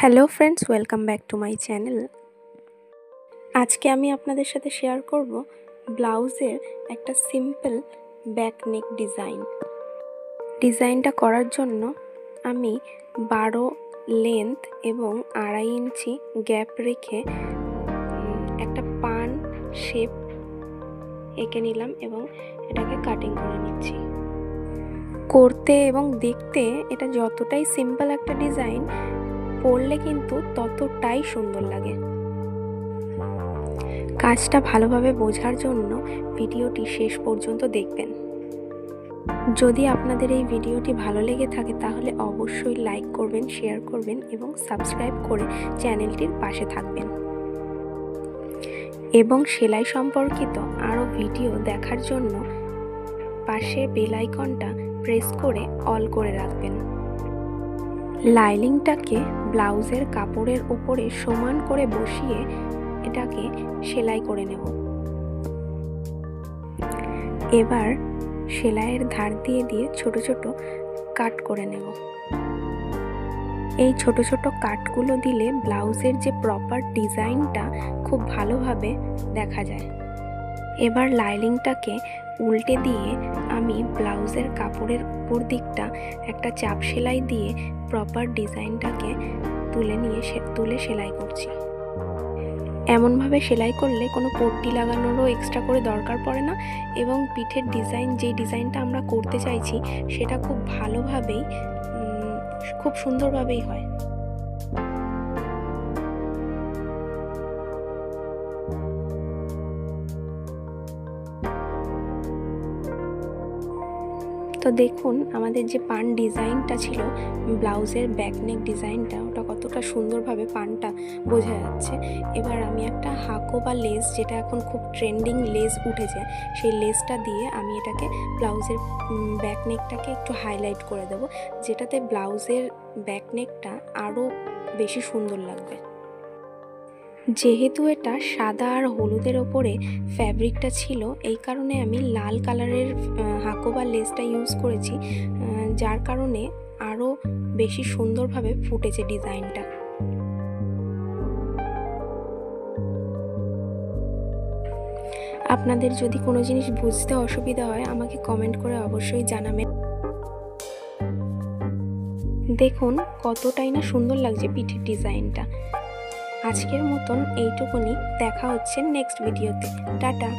Hello friends, welcome back to my channel. আজকে আমি আপনাদের সাথে শেয়ার করব ব্লাউজের একটা সিম্পল ব্যাক নেক ডিজাইনটা করার জন্য আমি 12 লেন্থ এবং 2.5 ইঞ্চি গ্যাপ রেখে একটা পান শেপ এঁকে নিলাম এবং এটাকে কাটিং করে নিচ্ছি। করতে এবং দেখতে এটা যতটাই সিম্পল একটা ডিজাইন, পরলে কিন্তু ততটাই সুন্দর লাগে। কাজটা ভালোভাবে বোঝার জন্য ভিডিওটি শেষ পর্যন্ত দেখবেন। যদি আপনাদের এই ভিডিওটি ভালো লেগে থাকে তাহলে অবশ্যই লাইক করবেন, শেয়ার করবেন এবং সাবস্ক্রাইব করে চ্যানেলটির পাশে থাকবেন। এবং সেলাই সম্পর্কিত আরও ভিডিও দেখার জন্য পাশে বেল আইকনটা প্রেস করে অল করে রাখবেন। লাইনিংটাকে ব্লাউজের কাপড়ের উপরে সমান করে বসিয়ে এটাকে সেলাই করে নেব। এবার সেলাইয়ের ধার দিয়ে দিয়ে ছোট ছোট কাট করে নেব। এই ছোট ছোট কাটগুলো দিলে ব্লাউজের যে প্রপার ডিজাইনটা খুব ভালোভাবে দেখা যায়। এবার লাইনিংটাকে উল্টে দিয়ে আমি ব্লাউজের কাপড়ের উপর দিকটা একটা চাপ সেলাই দিয়ে প্রপার ডিজাইনটাকে তুলে সেলাই করছি। এমনভাবে সেলাই করলে কোনো পট্টি লাগানোরও এক্সট্রা করে দরকার পড়ে না এবং পিঠের ডিজাইন, যেই ডিজাইনটা আমরা করতে চাইছি সেটা খুব ভালোভাবেই খুব সুন্দরভাবেই হয়। তো দেখুন আমাদের যে পান ডিজাইনটা ছিল, ব্লাউজের ব্যাক নেক ডিজাইনটা, ওটা কতটা সুন্দরভাবে পানটা বোঝা যাচ্ছে। এবার আমি একটা হাকো বা লেস, যেটা এখন খুব ট্রেন্ডিং লেস উঠেছে, সেই লেসটা দিয়ে আমি এটাকে ব্লাউজের ব্যাক নেকটাকে একটু হাইলাইট করে দেবো, যেটাতে ব্লাউজের ব্যাক নেকটা আরও বেশি সুন্দর লাগবে। যেহেতু এটা সাদা আর হলুদের ওপরে ফ্যাব্রিকটা ছিল, এই কারণে আমি লাল কালারের হাকো বা লেসটা ইউজ করেছি, যার কারণে আরও বেশি সুন্দরভাবে ফুটেছে ডিজাইনটা। আপনাদের যদি কোনো জিনিস বুঝতে অসুবিধা হয় আমাকে কমেন্ট করে অবশ্যই জানাবেন। দেখুন কতটাই না সুন্দর লাগছে পিঠের ডিজাইনটা। আজকের মতন এইটুকুনি, দেখা হচ্ছে নেক্সট ভিডিওতে। টাটা।